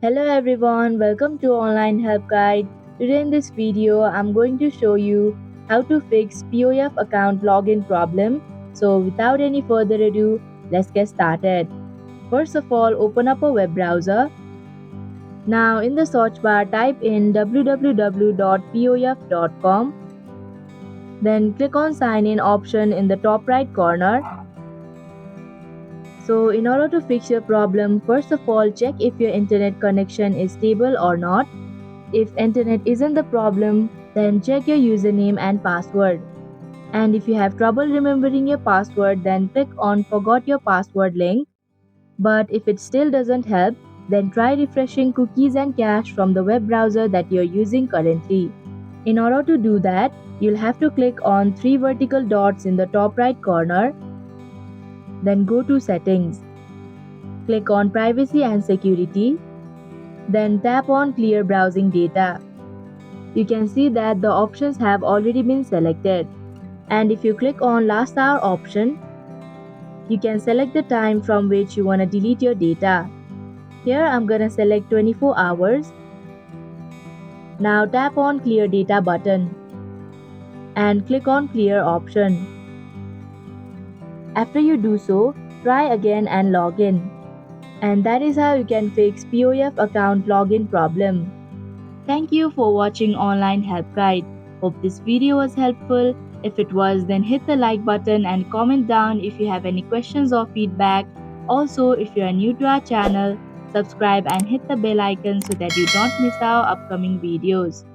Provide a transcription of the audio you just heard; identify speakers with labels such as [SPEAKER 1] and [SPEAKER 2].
[SPEAKER 1] Hello everyone, welcome to Online Help Guide. Today in this video, I'm going to show you how to fix POF account login problem. So without any further ado, let's get started. First of all, open up a web browser. Now in the search bar, type in www.pof.com. Then click on sign in option in the top right corner. So in order to fix your problem, first of all, check if your internet connection is stable or not. If internet isn't the problem, then check your username and password. And if you have trouble remembering your password, then click on Forgot Your Password link. But if it still doesn't help, then try refreshing cookies and cache from the web browser that you're using currently. In order to do that, you'll have to click on three vertical dots in the top right corner. Then go to Settings. Click on Privacy and Security. Then tap on Clear Browsing Data. You can see that the options have already been selected. And if you click on Last Hour option, you can select the time from which you want to delete your data. Here I'm gonna select 24 hours. Now tap on Clear Data button and click on Clear option. After you do so, try again and log in. And that is how you can fix POF account login problem. Thank you for watching Online Help Guide. Hope this video was helpful. If it was, then hit the like button and comment down if you have any questions or feedback. Also, if you are new to our channel, subscribe and hit the bell icon so that you don't miss our upcoming videos.